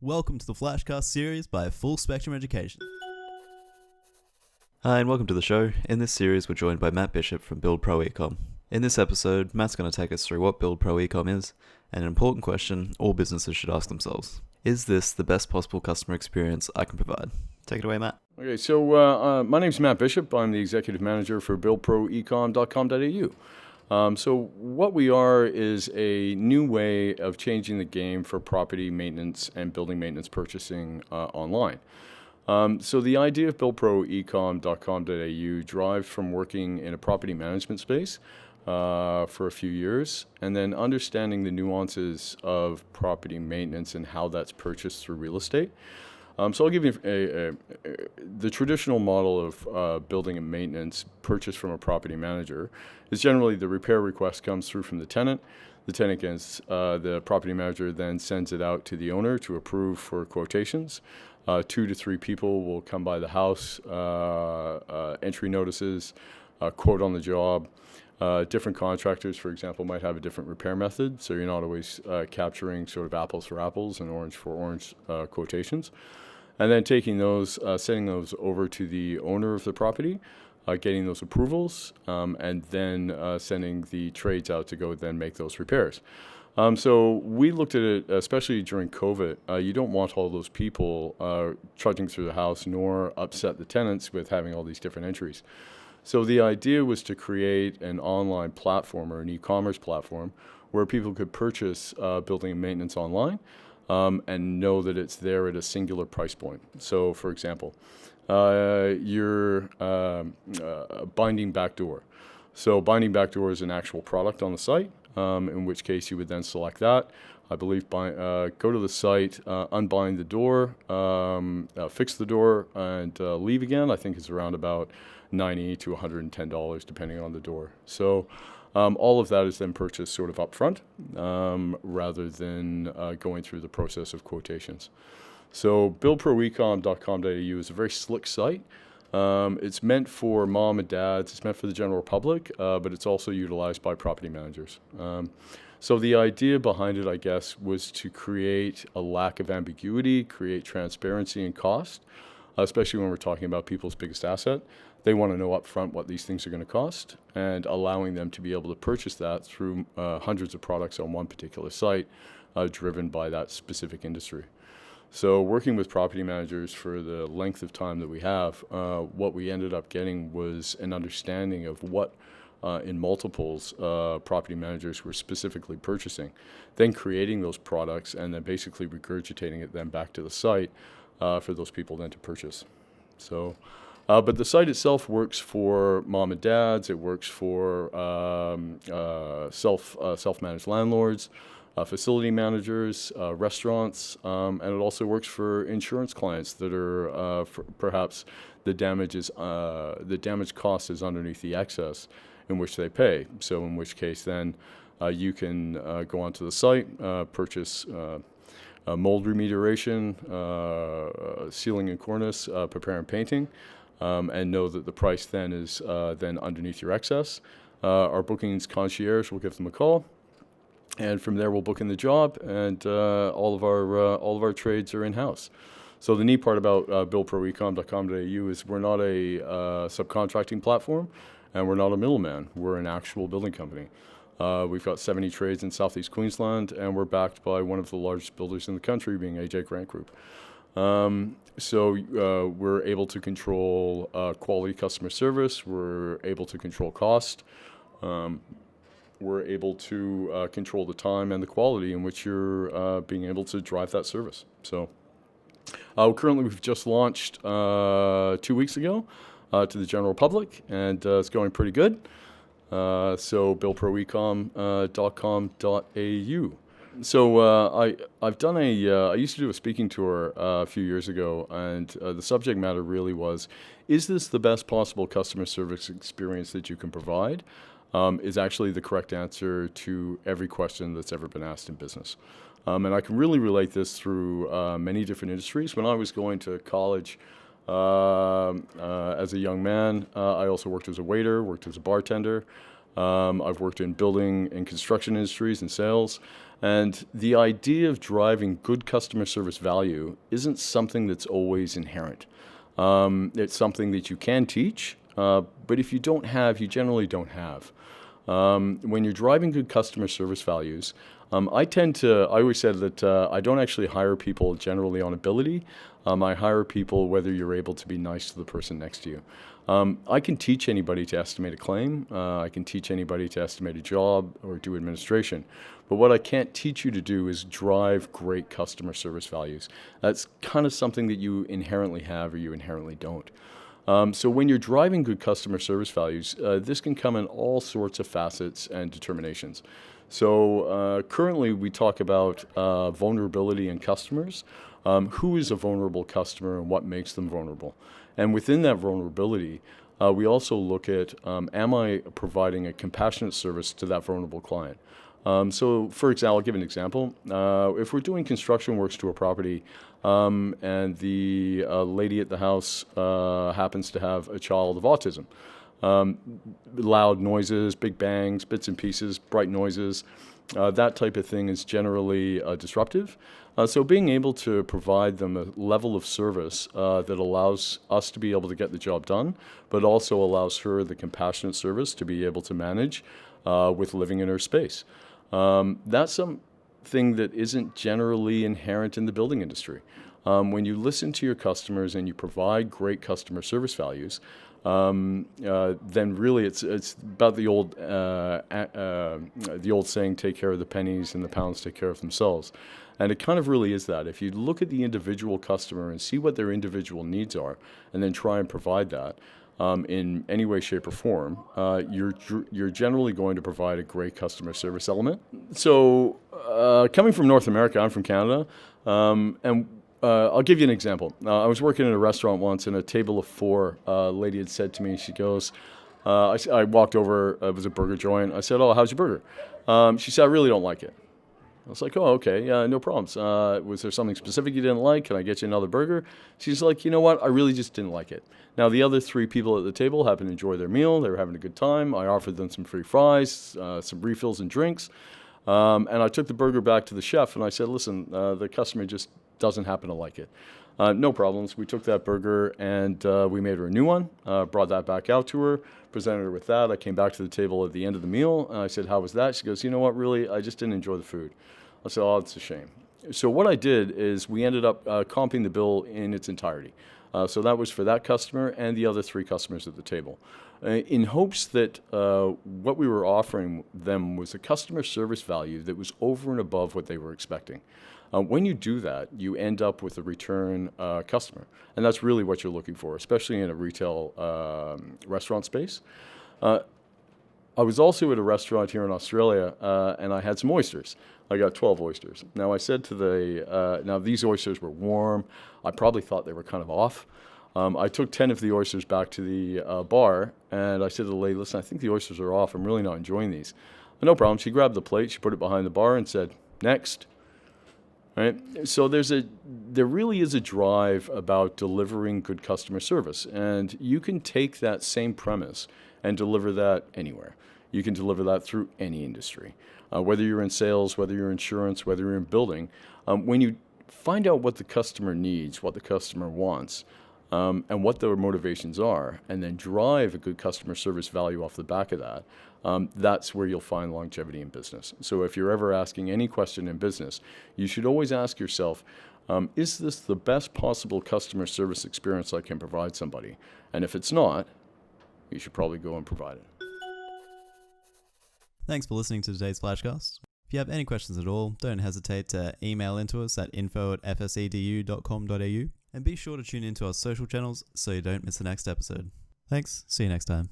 Welcome to the Flashcast series by Full Spectrum Education. Hi and welcome to the show. In this series we're joined by Matt Bishop from BuildPro Ecomm. In this episode, Matt's going to take us through what BuildPro Ecomm is, and an important question all businesses should ask themselves. Is this the best possible customer experience I can provide? Take it away, Matt. Okay, so my name's Matt Bishop. I'm the executive manager for BuildProEcomm.com.au. So what we are is a new way of changing the game for property maintenance and building maintenance purchasing online. So the idea of BuildProEcomm.com.au derived from working in a property management space for a few years, and then understanding the nuances of property maintenance and how that's purchased through real estate. So I'll give you the traditional model of building and maintenance purchase from a property manager is generally the repair request comes through from the tenant. The tenant gets, the property manager then sends it out to the owner to approve for quotations. 2 to 3 people will come by the house, entry notices, quote on the job. Different contractors, for example, might have a different repair method, so you're not always capturing sort of apples for apples and orange for orange quotations. And then taking those, sending those over to the owner of the property, getting those approvals, and then sending the trades out to go then make those repairs. So we looked at it, especially during COVID. You don't want all those people trudging through the house, nor upset the tenants with having all these different entries. So the idea was to create an online platform or an e-commerce platform where people could purchase building and maintenance online and know that it's there at a singular price point. So, for example, your binding back door. So binding back door is an actual product on the site, in which case you would then select that. I believe go to the site, unbind the door, fix the door, and leave again. I think it's around about $90 to $110 depending on the door. So all of that is then purchased sort of upfront rather than going through the process of quotations. So BuildProEcomm.com.au is a very slick site. It's meant for mom and dads, it's meant for the general public, but it's also utilized by property managers. So the idea behind it, I guess, was to create a lack of ambiguity, create transparency and cost, especially when we're talking about people's biggest asset. They want to know up front what these things are going to cost, and allowing them to be able to purchase that through hundreds of products on one particular site driven by that specific industry. So working with property managers for the length of time that we have, what we ended up getting was an understanding of what in multiples property managers were specifically purchasing, then creating those products and then basically regurgitating it then back to the site for those people then to purchase. So, but the site itself works for mom and dads. It works for self-managed landlords, facility managers, restaurants, and it also works for insurance clients that are perhaps the damage cost is underneath the excess in which they pay. So in which case then you can go onto the site, purchase mold remediation, ceiling and cornice, repair and painting, and know that the price then is then underneath your excess. Our bookings concierge will give them a call, and from there we'll book in the job, and all of our trades are in-house. So the neat part about BuildProEcomm.com.au is we're not a subcontracting platform, and we're not a middleman. We're an actual building company. We've got 70 trades in Southeast Queensland, and we're backed by one of the largest builders in the country, being AJ Grant Group. So we're able to control quality customer service. We're able to control cost. We're able to control the time and the quality in which you're being able to drive that service. So currently we've just launched 2 weeks ago to the general public, and it's going pretty good. So BuildProEcomm.com.au. So I've done I used to do a speaking tour a few years ago, and the subject matter really was, is this the best possible customer service experience that you can provide? Is actually the correct answer to every question that's ever been asked in business. And I can really relate this through many different industries. When I was going to college as a young man, I also worked as a waiter, worked as a bartender. I've worked in building and construction industries and sales. And the idea of driving good customer service value isn't something that's always inherent. It's something that you can teach, but if you don't have, you generally don't have. When you're driving good customer service values, I always said that I don't actually hire people generally on ability. I hire people whether you're able to be nice to the person next to you. I can teach anybody to estimate a claim. I can teach anybody to estimate a job or do administration. But what I can't teach you to do is drive great customer service values. That's kind of something that you inherently have or you inherently don't. So when you're driving good customer service values, this can come in all sorts of facets and determinations. So currently we talk about vulnerability in customers. Who is a vulnerable customer and what makes them vulnerable? And within that vulnerability, we also look at, am I providing a compassionate service to that vulnerable client? So for example, I'll give an example. If we're doing construction works to a property and the lady at the house happens to have a child of autism, loud noises, big bangs, bits and pieces, bright noises, that type of thing is generally disruptive. So being able to provide them a level of service that allows us to be able to get the job done, but also allows her the compassionate service to be able to manage with living in her space. That's something that isn't generally inherent in the building industry. When you listen to your customers and you provide great customer service values, then really it's about the old saying, take care of the pennies and the pounds take care of themselves. And it kind of really is that. If you look at the individual customer and see what their individual needs are and then try and provide that in any way, shape, or form, you're generally going to provide a great customer service element. So coming from North America, I'm from Canada, and I'll give you an example. I was working in a restaurant once, and a table of four, a lady had said to me, she goes, I walked over, it was a burger joint. I said, oh, how's your burger? She said, I really don't like it. I was like, oh, okay, no problems. Was there something specific you didn't like? Can I get you another burger? She's like, you know what? I really just didn't like it. Now, the other three people at the table happened to enjoy their meal. They were having a good time. I offered them some free fries, some refills and drinks. And I took the burger back to the chef, and I said, listen, the customer just doesn't happen to like it. No problems. We took that burger, and we made her a new one, brought that back out to her, presented her with that. I came back to the table at the end of the meal, and I said, how was that? She goes, you know what, really, I just didn't enjoy the food. I said, oh, it's a shame. So what I did is we ended up comping the bill in its entirety. So that was for that customer and the other three customers at the table, in hopes that what we were offering them was a customer service value that was over and above what they were expecting. When you do that, you end up with a return customer. And that's really what you're looking for, especially in a retail restaurant space. I was also at a restaurant here in Australia, and I had some oysters. I got 12 oysters. Now, I said to now these oysters were warm. I probably thought they were kind of off. I took 10 of the oysters back to the bar, and I said to the lady, listen, I think the oysters are off. I'm really not enjoying these. No problem. She grabbed the plate, she put it behind the bar and said, next. Right? So there really is a drive about delivering good customer service, and you can take that same premise and deliver that anywhere. You can deliver that through any industry, whether you're in sales, whether you're in insurance, whether you're in building. When you find out what the customer needs, what the customer wants, and what their motivations are, and then drive a good customer service value off the back of that, that's where you'll find longevity in business. So if you're ever asking any question in business, you should always ask yourself, is this the best possible customer service experience I can provide somebody? And if it's not, you should probably go and provide it. Thanks for listening to today's Flashcast. If you have any questions at all, don't hesitate to email into us at info@fsedu.com.au, and be sure to tune into our social channels so you don't miss the next episode. Thanks, see you next time.